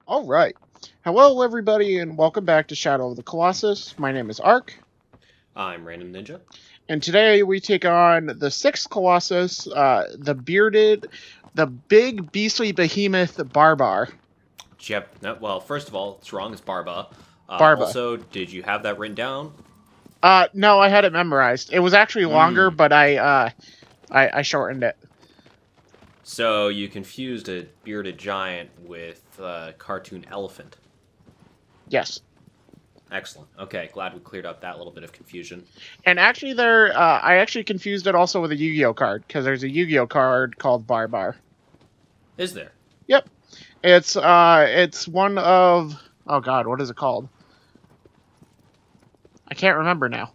All right. Hello, everybody, and welcome back to Shadow of the Colossus. My name is Ark, I'm RandomNinja. and today we take on the sixth Colossus, the big beastly behemoth Barbar. Yep. No, well, first of all, it's wrong. It's Barba. Barba. Also, did you have that written down? No, I had it memorized. It was actually longer, but I shortened it. So you confused a bearded giant with a cartoon elephant. Yes. Excellent. Okay, glad we cleared up that little bit of confusion. And actually, I actually confused it also with a Yu-Gi-Oh card, because there's a Yu-Gi-Oh card called Barbar. Is there? Yep. It's one of... Oh god, what is it called? I can't remember now.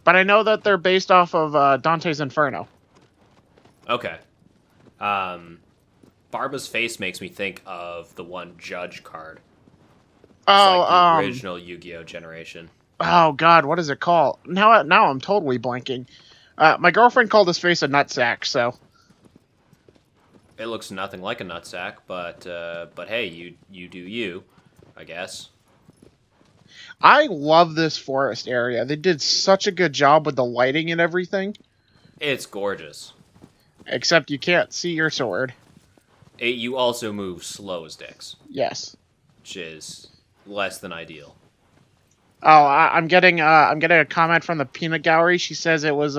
But I know that they're based off of Dante's Inferno. Okay. Barba's face makes me think of the one Judge card. It's like the original Yu-Gi-Oh generation. Oh god, what is it called? Now I'm totally blanking. My girlfriend called his face a nutsack, so... It looks nothing like a nutsack, but hey, you do you, I guess. I love this forest area. They did such a good job with the lighting and everything. It's gorgeous. Except you can't see your sword. You also move slow as dicks. Yes. Which is less than ideal. Oh, I'm getting a comment from the peanut gallery. She says it was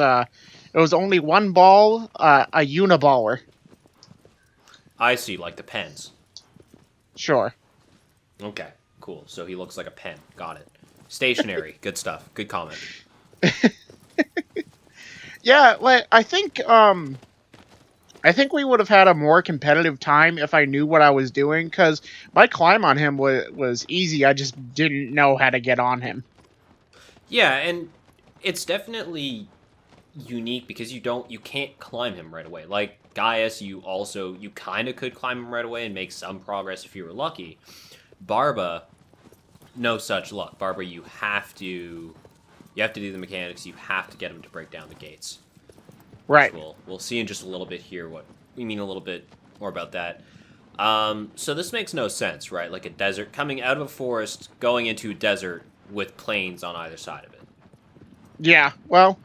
only one ball, a uniballer. I see, like the pens. Sure. Okay, cool. So he looks like a pen. Got it. Stationary. Good stuff. Good comment. Yeah, like I think we would have had a more competitive time if I knew what I was doing, because my climb on him was easy. I just didn't know how to get on him. Yeah, and it's definitely unique because you can't climb him right away. Like Gaius, you kind of could climb him right away and make some progress if you were lucky. Barba, no such luck. Barba, you have to do the mechanics. You have to get him to break down the gates. Right. We'll see in just a little bit here what we mean a little bit more about that. So this makes no sense, right? Like a desert coming out of a forest, going into a desert with plains on either side of it. Yeah. Well,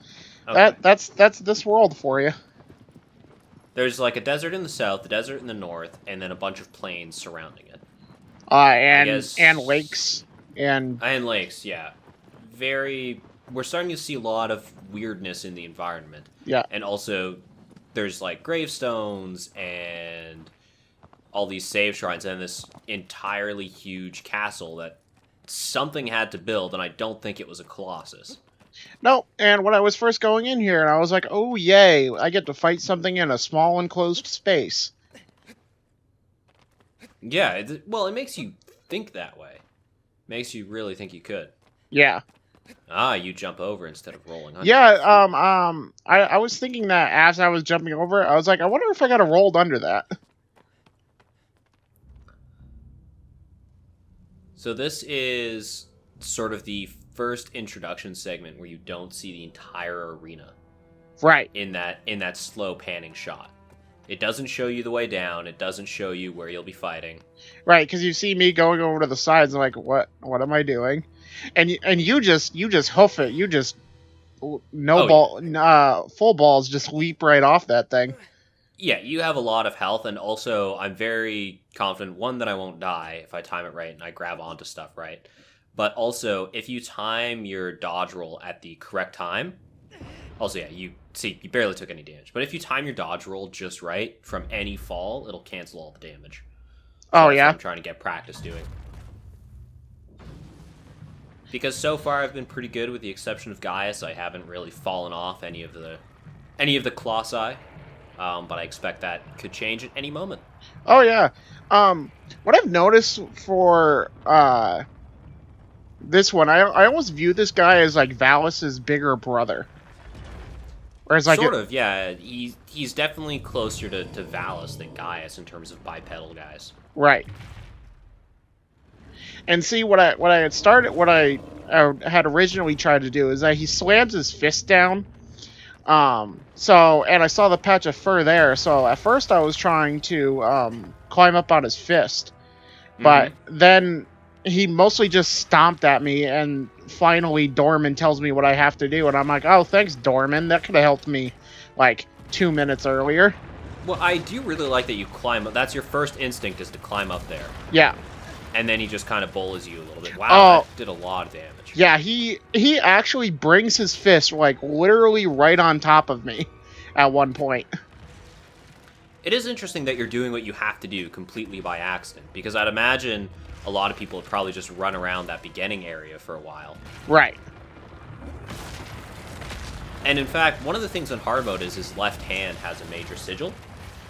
okay. That's this world for you. There's like a desert in the south, a desert in the north, and then a bunch of plains surrounding it. And lakes and lakes, yeah. We're starting to see a lot of weirdness in the environment. Yeah. And also, there's like gravestones and all these save shrines and this entirely huge castle that something had to build, and I don't think it was a Colossus. No, and when I was first going in here, and I was like, oh yay, I get to fight something in a small enclosed space. Yeah, it makes you think that way. Makes you really think you could. Yeah. You jump over instead of rolling. Yeah, I was thinking that as I was jumping over, I was like, I wonder if I got rolled under that. So this is sort of the first introduction segment where you don't see the entire arena. Right. In that slow panning shot. It doesn't show you the way down. It doesn't show you where you'll be fighting. Right, because you see me going over to the sides and like, what am I doing? And you just hoof it. You just full balls just leap right off that thing. Yeah, you have a lot of health, and also I'm very confident, one, that I won't die if I time it right and I grab onto stuff right. But also, if you time your dodge roll at the correct time, also, yeah, you barely took any damage. But if you time your dodge roll just right from any fall, it'll cancel all the damage. So that's what I'm trying to get practice doing. Because so far I've been pretty good with the exception of Gaius. I haven't really fallen off any of the Colossi. But I expect that could change at any moment. Oh, yeah. What I've noticed for this one, I almost view this guy as like Valus's bigger brother. Whereas, like, yeah. He's definitely closer to Valus than Gaius in terms of bipedal guys. Right. And see, what I had originally tried to do is that he slams his fist down. And I saw the patch of fur there, so at first I was trying to climb up on his fist. But then he mostly just stomped at me, and finally Dorman tells me what I have to do, and I'm like, oh, thanks, Dorman. That could have helped me, like, 2 minutes earlier. Well, I do really like that you climb up. That's your first instinct, is to climb up there. Yeah. And then he just kind of bullies you a little bit. Wow, that did a lot of damage. Yeah, he actually brings his fist, like, literally right on top of me at one point. It is interesting that you're doing what you have to do completely by accident, because I'd imagine a lot of people would probably just run around that beginning area for a while. Right. And in fact, one of the things in hard mode is his left hand has a major sigil.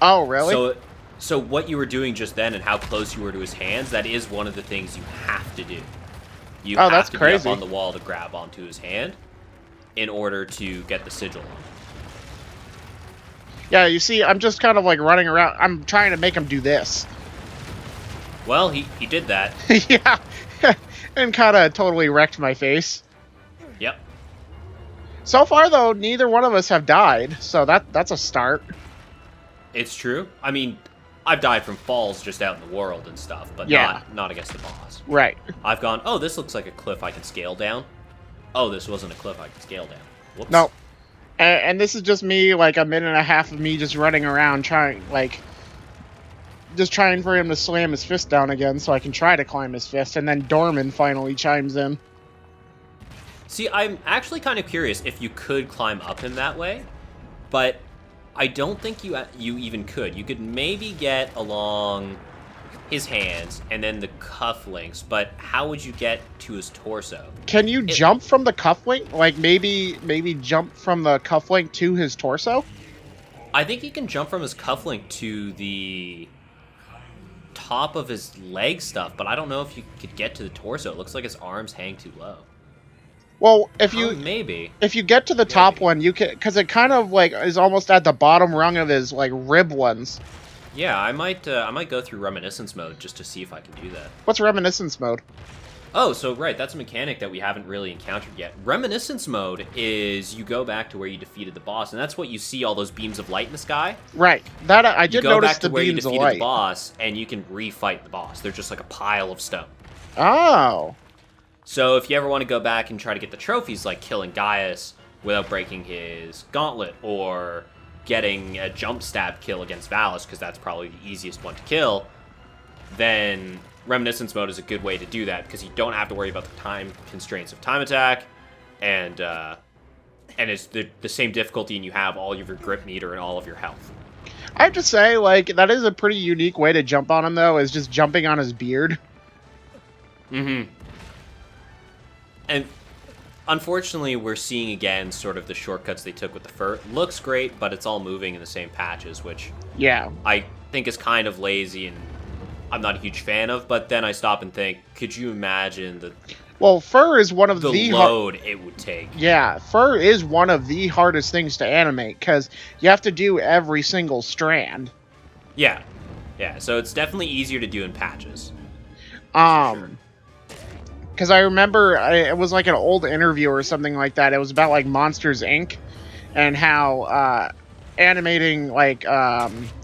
Oh, really? So what you were doing just then and how close you were to his hands, that is one of the things you have to do. You have to be up on the wall to grab onto his hand in order to get the sigil on. Yeah, you see, I'm just kind of like running around. I'm trying to make him do this. Well, he did that. Yeah, and kind of totally wrecked my face. Yep. So far, though, neither one of us have died, so that's a start. It's true. I mean, I've died from falls just out in the world and stuff, but not against the boss. Right. I've gone, oh, this looks like a cliff I can scale down. Oh, this wasn't a cliff I can scale down. Whoops. No. And this is just me, like, a minute and a half of me just running around trying for him to slam his fist down again so I can try to climb his fist, and then Dorman finally chimes in. See, I'm actually kind of curious if you could climb up him that way, but I don't think you even could. You could maybe get along his hands and then the cufflinks, but how would you get to his torso? Can you jump from the cufflink? Like, maybe jump from the cufflink to his torso? I think you can jump from his cufflink to the top of his leg stuff, but I don't know if you could get to the torso. It looks like his arms hang too low. Well, if you get to the top one, you can, because it kind of like is almost at the bottom rung of his like rib ones. Yeah, I might go through reminiscence mode just to see if I can do that. What's reminiscence mode? Oh, so right, that's a mechanic that we haven't really encountered yet. Reminiscence mode is you go back to where you defeated the boss, and that's what you see all those beams of light in the sky. Right. That I did notice the beams of light. You go back to where you defeated the boss, and you can refight the boss. They're just like a pile of stone. Oh. So if you ever want to go back and try to get the trophies, like killing Gaius without breaking his gauntlet, or getting a jump stab kill against Valus, because that's probably the easiest one to kill, then Reminiscence mode is a good way to do that, because you don't have to worry about the time constraints of time attack, and it's the same difficulty, and you have all of your grip meter and all of your health. I have to say, like, that is a pretty unique way to jump on him, though, is just jumping on his beard. Mm-hmm. And unfortunately, we're seeing again sort of the shortcuts they took with the fur. It looks great, but it's all moving in the same patches, which I think is kind of lazy and I'm not a huge fan of. But then I stop and think, could you imagine the fur is one of the load it would take? Yeah, fur is one of the hardest things to animate because you have to do every single strand. Yeah, so it's definitely easier to do in patches. Because I remember it was like an old interview or something like that. It was about like Monsters Inc. and how animating like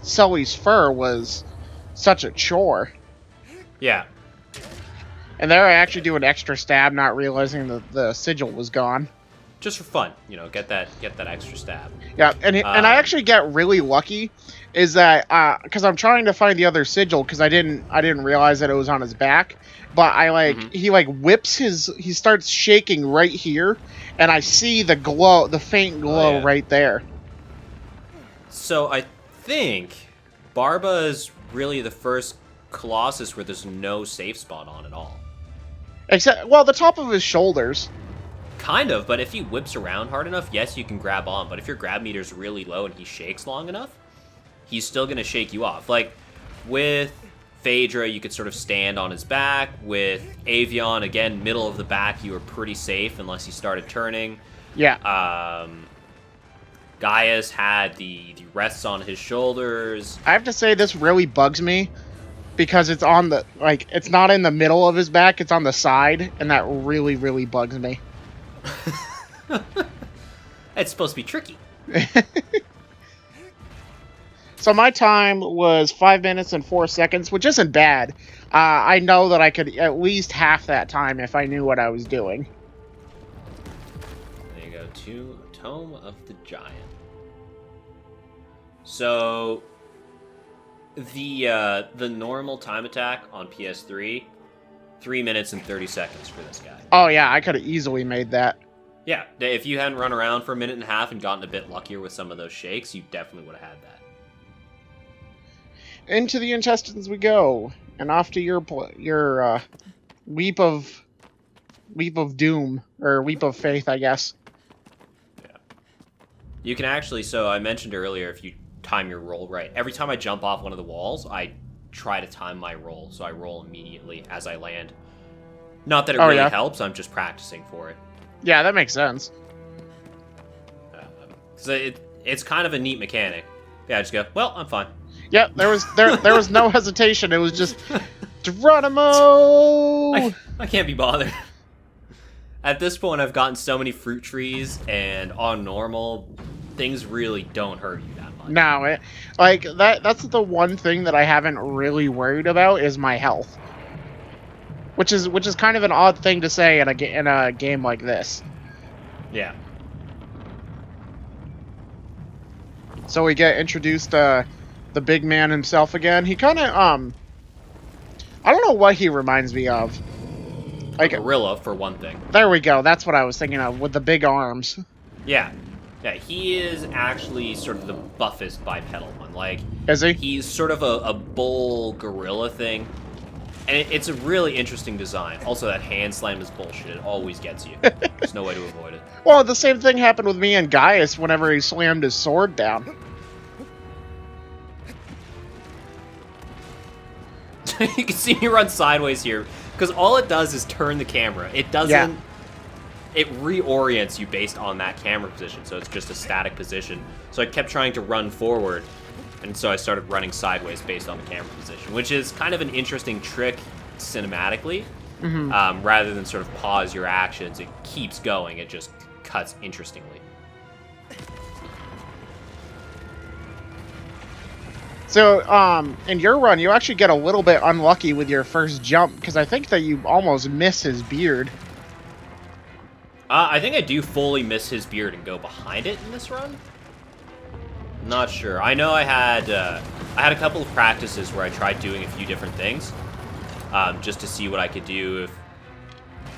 Sully's fur was such a chore. Yeah. And there I actually do an extra stab, not realizing that the sigil was gone. Just for fun, get that extra stab. Yeah, and I actually get really lucky, is that because I'm trying to find the other sigil because I didn't realize that it was on his back. But he whips he starts shaking right here, and I see the glow, the faint glow right there. So I think Barba is really the first Colossus where there's no safe spot on at all. Except, well, the top of his shoulders. Kind of, but if he whips around hard enough, yes, you can grab on. But if your grab meter's really low and he shakes long enough, he's still going to shake you off. Like, with Phaedra, you could sort of stand on his back. With Avion, again, middle of the back, you were pretty safe unless he started turning. Yeah. Gaius had the rests on his shoulders. I have to say, this really bugs me because it's on the, it's not in the middle of his back, it's on the side, and that really, really bugs me. It's supposed to be tricky. So my time was 5 minutes and 4 seconds, which isn't bad. I know that I could at least half that time if I knew what I was doing. There you go, to Tome of the Giant. So the normal time attack on PS3, 3 minutes and 30 seconds for this guy. Oh yeah, I could have easily made that. Yeah, if you hadn't run around for a minute and a half and gotten a bit luckier with some of those shakes, you definitely would have had that. Into the intestines we go, and off to your leap of doom, or leap of faith, I guess. Yeah. You can actually, so I mentioned earlier, if you time your roll right, every time I jump off one of the walls, I try to time my roll, so I roll immediately as I land. Not that it really helps, I'm just practicing for it. Yeah, that makes sense. So it's kind of a neat mechanic. Yeah, I just go, well, I'm fine. Yeah, there was no hesitation. It was just Geronimo. I can't be bothered. At this point, I've gotten so many fruit trees, and on normal, things really don't hurt you that much. No, that's the one thing that I haven't really worried about is my health, which is kind of an odd thing to say in a game like this. Yeah. So we get introduced the big man himself again. He kind of I don't know what he reminds me of. Like a gorilla, for one thing. There we go. That's what I was thinking of, with the big arms. Yeah. Yeah, he is actually sort of the buffest bipedal one. Like, is he? He's sort of a bull gorilla thing. And it's a really interesting design. Also, that hand slam is bullshit. It always gets you. There's no way to avoid it. Well, the same thing happened with me and Gaius whenever he slammed his sword down. You can see me run sideways here, because all it does is turn the camera. It doesn't... Yeah. It reorients you based on that camera position, so it's just a static position. So I kept trying to run forward, and so I started running sideways based on the camera position, which is kind of an interesting trick cinematically. Mm-hmm. Rather than sort of pause your actions, it keeps going. It just cuts interestingly. So, in your run, you actually get a little bit unlucky with your first jump, because I think that you almost miss his beard. I think I do fully miss his beard and go behind it in this run. Not sure. I know I had a couple of practices where I tried doing a few different things, just to see what I could do.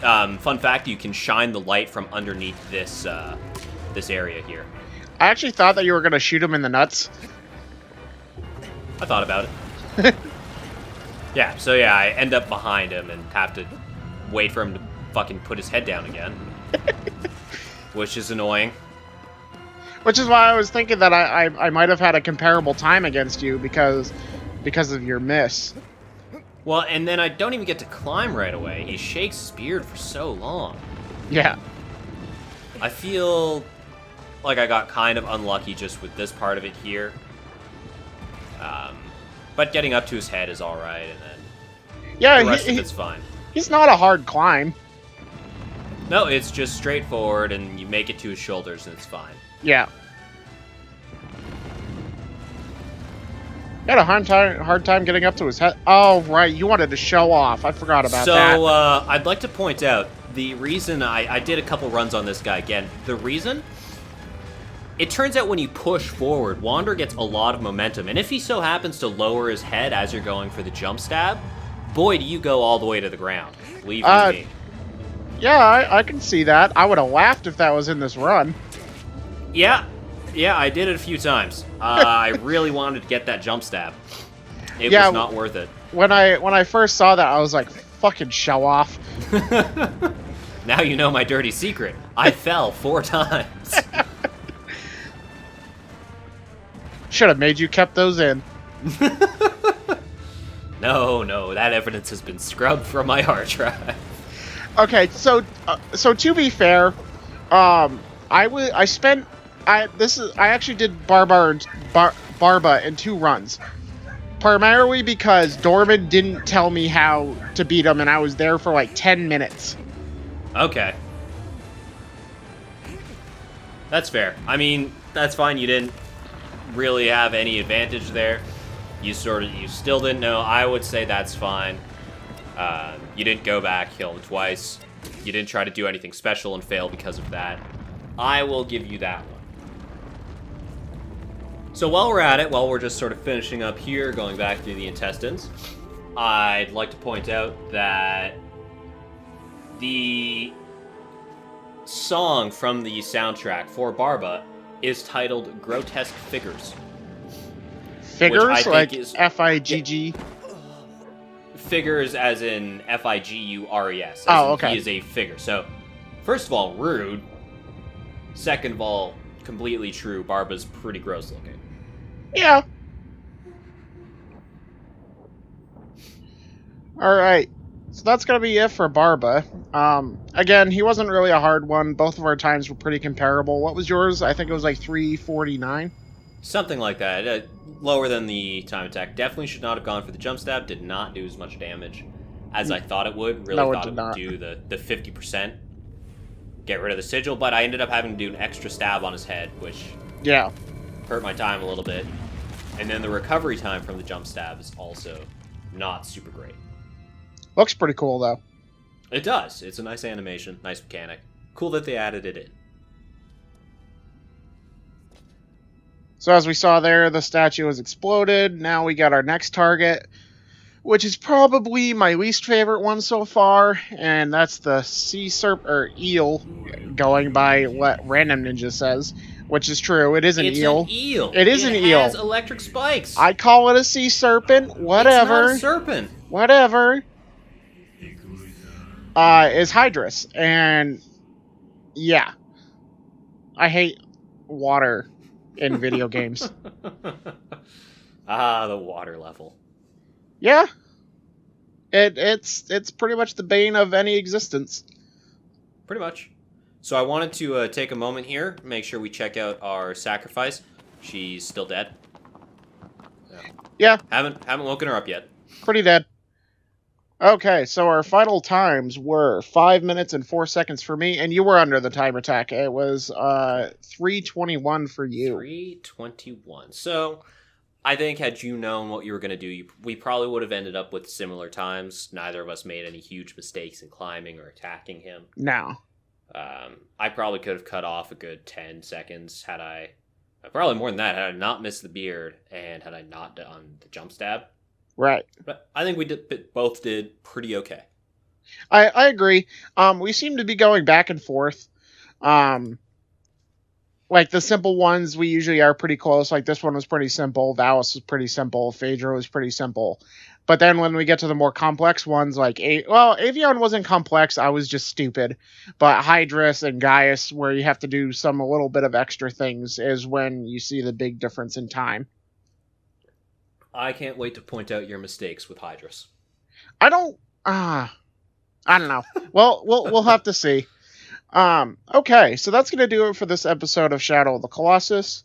Fun fact: you can shine the light from underneath this this area here. I actually thought that you were going to shoot him in the nuts. I thought about it. Yeah, so yeah, I end up behind him and have to wait for him to fucking put his head down again. Which is annoying. Which is why I was thinking that I might have had a comparable time against you because of your miss. Well, and then I don't even get to climb right away. He shakes his beard for so long. Yeah. I feel like I got kind of unlucky just with this part of it here. But getting up to his head is alright, and then the rest of it's fine. He's not a hard climb. No, it's just straightforward, and you make it to his shoulders, and it's fine. Yeah. Got a hard time getting up to his head. Oh, right. You wanted to show off. I forgot about that. So, I'd like to point out, the reason I did a couple runs on this guy again. The reason... It turns out when you push forward, Wander gets a lot of momentum, and if he so happens to lower his head as you're going for the jump stab, boy, do you go all the way to the ground. Believe me. Yeah, I can see that. I would have laughed if that was in this run. Yeah, I did it a few times. I really wanted to get that jump stab. It was not worth it. When I first saw that, I was like, fucking show off. Now you know my dirty secret. I fell 4 times. Should have made you kept those in. No, that evidence has been scrubbed from my hard drive. Okay, so to be fair, I actually did Barba in 2 runs, primarily because Dorman didn't tell me how to beat him, and I was there for like 10 minutes. Okay, that's fair. I mean, that's fine. You didn't really have any advantage there. You still didn't know. I would say that's fine. You didn't go back, kill him twice. You didn't try to do anything special and fail because of that. I will give you that one. So while we're at it, while we're just sort of finishing up here, going back through the intestines, I'd like to point out that the song from the soundtrack for Barba is titled Grotesque Figures. Figures? Like F-I-G-G? Figures as in F-I-G-U-R-E-S. Oh, okay. He is a figure. So, first of all, rude. Second of all, completely true. Barba's pretty gross looking. Yeah. Alright. So that's going to be it for Barba. Again, he wasn't really a hard one. Both of our times were pretty comparable. What was yours? I think it was like 349. Something like that. Lower than the time attack. Definitely should not have gone for the jump stab. Did not do as much damage as I thought it would. Really thought it would do the 50%. Get rid of the sigil, but I ended up having to do an extra stab on his head, which hurt my time a little bit. And then the recovery time from the jump stab is also not super great. Looks pretty cool, though. It does. It's a nice animation, nice mechanic. Cool that they added it in. So as we saw there, the statue has exploded. Now we got our next target, which is probably my least favorite one so far, and that's the sea serpent or eel, going by what Random Ninja says, which is true. It is an eel. It's an eel. It is an eel. It has electric spikes. I call it a sea serpent. Whatever. It's not a serpent. Whatever. Is Hydrus, and yeah, I hate water in video games. The water level. Yeah. It's pretty much the bane of any existence. Pretty much. So I wanted to take a moment here, make sure we check out our sacrifice. She's still dead. Yeah. Haven't woken her up yet. Pretty dead. Okay, so our final times were 5 minutes and 4 seconds for me, and you were under the time attack. It was 3:21 for you. 3:21. So I think had you known what you were going to do, we probably would have ended up with similar times. Neither of us made any huge mistakes in climbing or attacking him. No. I probably could have cut off a good 10 seconds had I... Probably more than that, had I not missed the beard and had I not done the jump stab. Right. But I think we both did pretty okay. I agree. We seem to be going back and forth. Like the simple ones, we usually are pretty close. Like this one was pretty simple. Valis was pretty simple. Phaedra was pretty simple. But then when we get to the more complex ones, like Avion wasn't complex. I was just stupid. But Hydrus and Gaius, where you have to do a little bit of extra things, is when you see the big difference in time. I can't wait to point out your mistakes with Hydrus. I don't know. Well, we'll have to see. Okay, so that's going to do it for this episode of Shadow of the Colossus.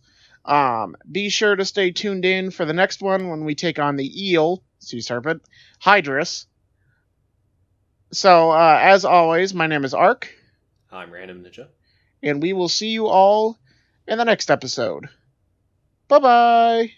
Be sure to stay tuned in for the next one when we take on the eel, sea serpent, Hydrus. So, as always, my name is Ark. I'm Random Ninja. And we will see you all in the next episode. Bye-bye!